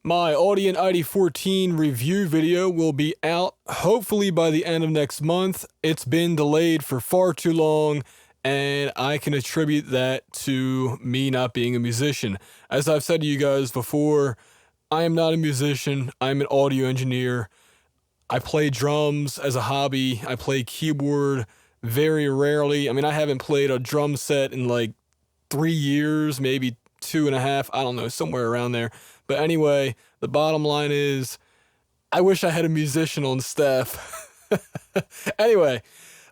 My Audient iD14 review video will be out hopefully by the end of next month. It's been delayed for far too long, and I can attribute that to me not being a musician. As I've said to you guys before, I am not a musician. I'm an audio engineer. I play drums as a hobby. I play keyboard very rarely. I mean, I haven't played a drum set in like 3 years, maybe 2.5. I don't know, somewhere around there. But anyway, the bottom line is, I wish I had a musician on staff. Anyway,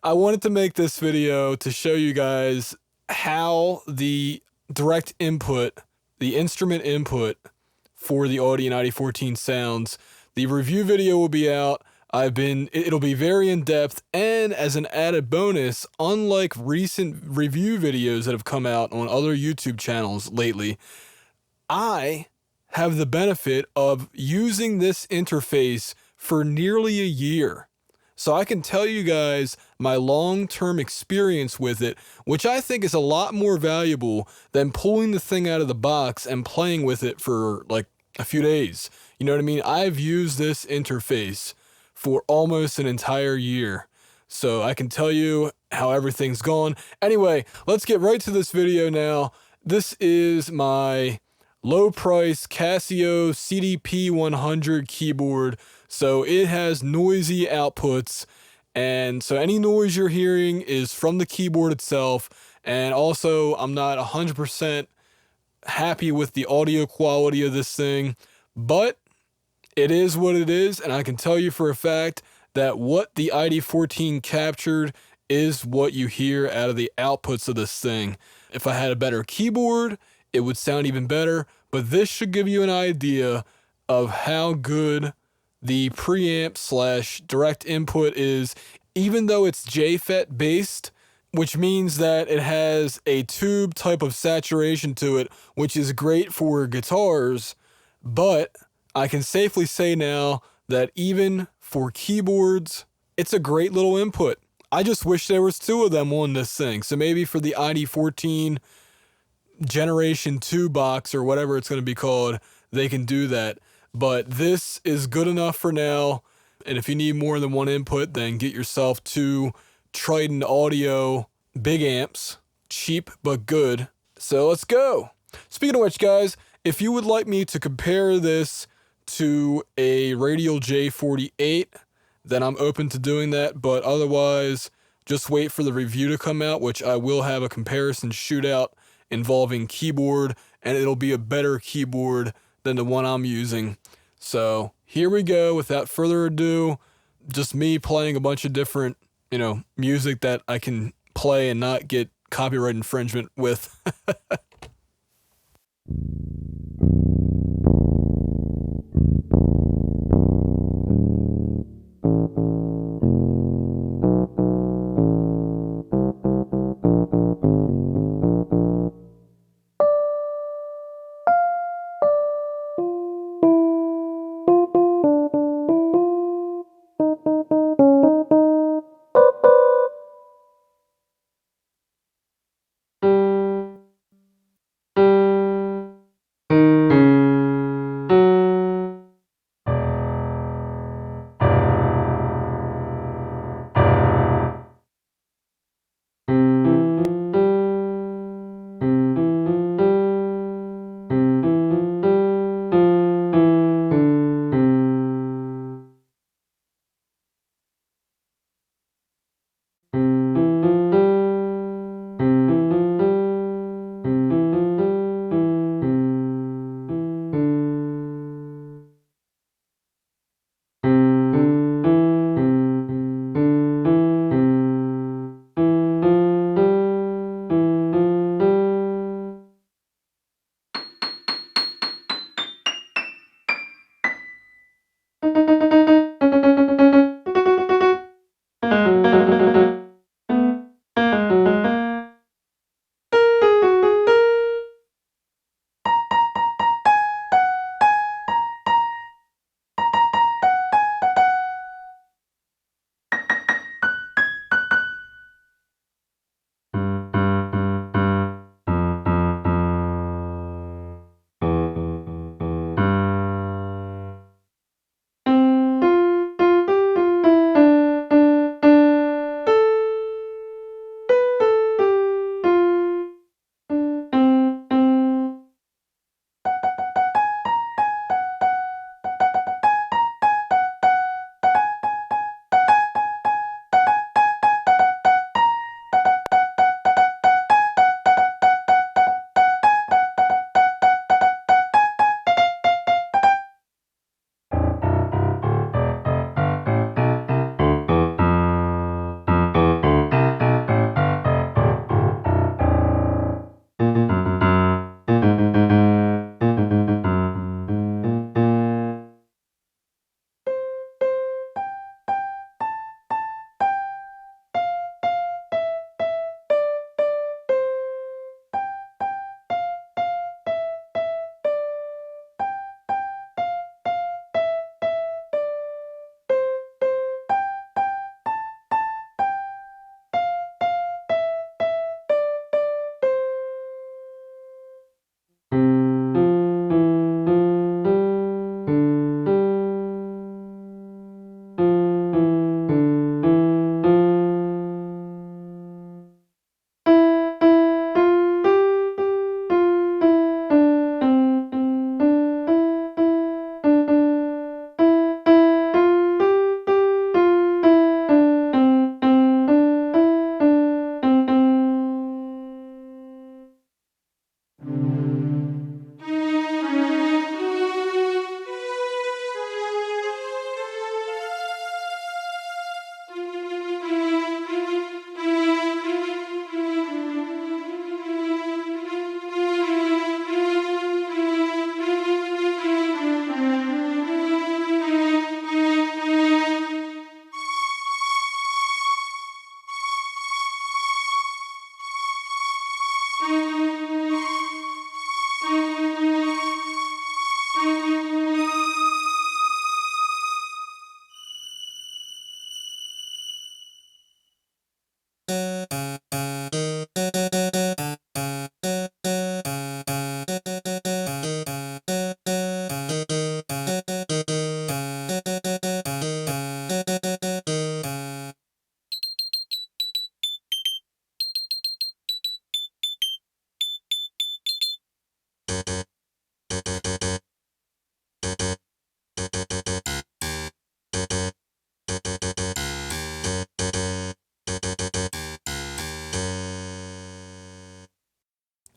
I wanted to make this video to show you guys how the direct input, the instrument input for the Audient iD14 sounds. The review video will be out. It'll be very in-depth, and as an added bonus, unlike recent review videos that have come out on other YouTube channels lately, I have the benefit of using this interface for nearly a year. So I can tell you guys my long-term experience with it, which I think is a lot more valuable than pulling the thing out of the box and playing with it for like a few days. You know what I mean? I've used this interface for almost an entire year. So I can tell you how everything's gone. Anyway, let's get right to this video now. This is my low price Casio CDP100 keyboard. So it has noisy outputs, and so any noise you're hearing is from the keyboard itself. And also, I'm not 100% happy with the audio quality of this thing, but it is what it is, and I can tell you for a fact that what the iD14 captured is what you hear out of the outputs of this thing. If I had a better keyboard, it would sound even better, but this should give you an idea of how good the preamp / direct input is, even though it's JFET based, which means that it has a tube type of saturation to it, which is great for guitars, but I can safely say now that even for keyboards, it's a great little input. I just wish there was 2 of them on this thing. So maybe for the iD14 Generation 2 box or whatever it's going to be called, they can do that. But this is good enough for now. And if you need more than 1 input, then get yourself 2 Trident Audio big amps. Cheap but good. So let's go. Speaking of which, guys, if you would like me to compare this to a Radial J48, then I'm open to doing that, but otherwise just wait for the review to come out, which I will have a comparison shootout involving keyboard, and it'll be a better keyboard than the one I'm using. So here we go. Without further ado, just me playing a bunch of different, music that I can play and not get copyright infringement with.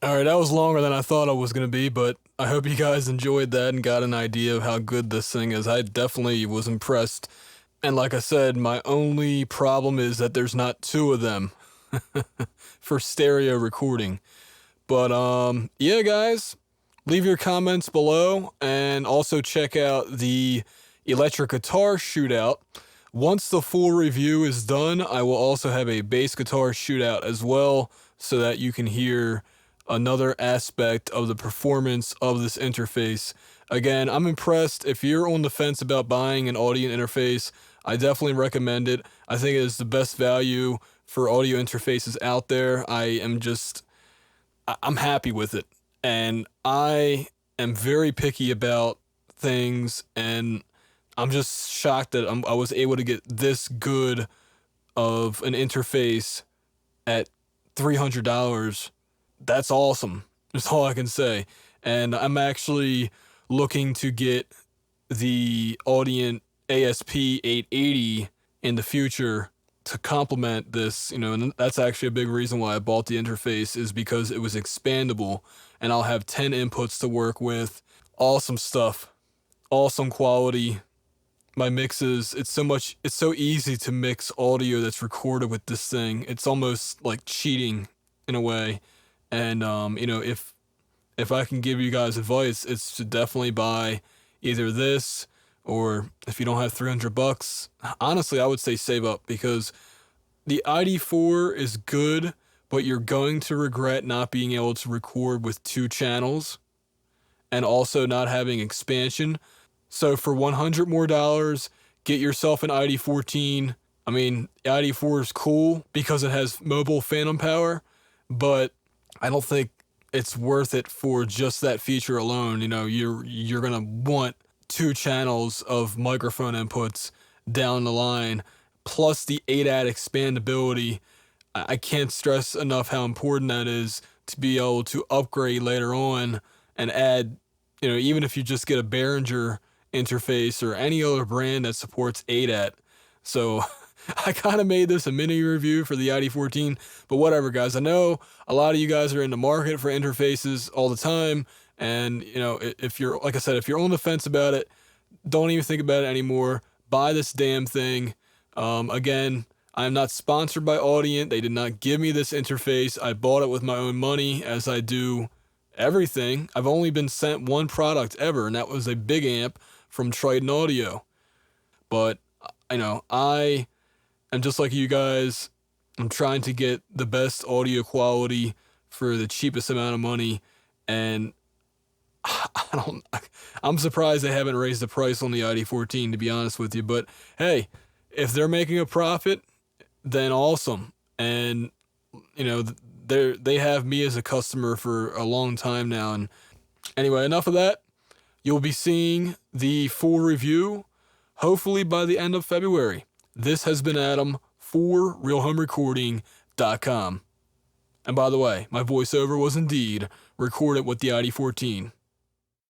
All right, that was longer than I thought it was going to be, but I hope you guys enjoyed that and got an idea of how good this thing is. I definitely was impressed. And like I said, my only problem is that there's not two of them for stereo recording. But yeah, guys, leave your comments below and also check out the electric guitar shootout. Once the full review is done, I will also have a bass guitar shootout as well so that you can hear another aspect of the performance of this interface. Again, I'm impressed. If you're on the fence about buying an Audient interface, I definitely recommend it. I think it is the best value for audio interfaces out there. I'm happy with it. And I am very picky about things, and I'm just shocked that I was able to get this good of an interface at $300. That's awesome. That's all I can say. And I'm actually looking to get the Audient ASP880 in the future to complement this, and that's actually a big reason why I bought the interface, is because it was expandable and I'll have 10 inputs to work with. Awesome stuff. Awesome quality. My mixes, it's so easy to mix audio that's recorded with this thing. It's almost like cheating in a way. And if I can give you guys advice, it's to definitely buy either this, or if you don't have $300, honestly, I would say save up, because the ID4 is good, but you're going to regret not being able to record with 2 channels and also not having expansion. So for $100 more, get yourself an ID14. I mean, the ID4 is cool because it has mobile phantom power, but I don't think it's worth it for just that feature alone. You're gonna want 2 channels of microphone inputs down the line, plus the ADAT expandability. I can't stress enough how important that is to be able to upgrade later on and add, even if you just get a Behringer interface or any other brand that supports ADAT. So I kind of made this a mini review for the ID14, but whatever, guys. I know a lot of you guys are in the market for interfaces all the time, and if you're, like I said, if you're on the fence about it, don't even think about it anymore. Buy this damn thing. Again, I'm not sponsored by Audient. They did not give me this interface. I bought it with my own money, as I do everything. I've only been sent one product ever, and that was a big amp from Triton Audio. But I am just like you guys. I'm trying to get the best audio quality for the cheapest amount of money, and I'm surprised they haven't raised the price on the ID14, to be honest with you. But hey, if they're making a profit, then awesome. And they have me as a customer for a long time now. And anyway, enough of that. You'll be seeing the full review hopefully by the end of February. This has been Adam for RealHomeRecording.com. And by the way, my voiceover was indeed recorded with the ID14.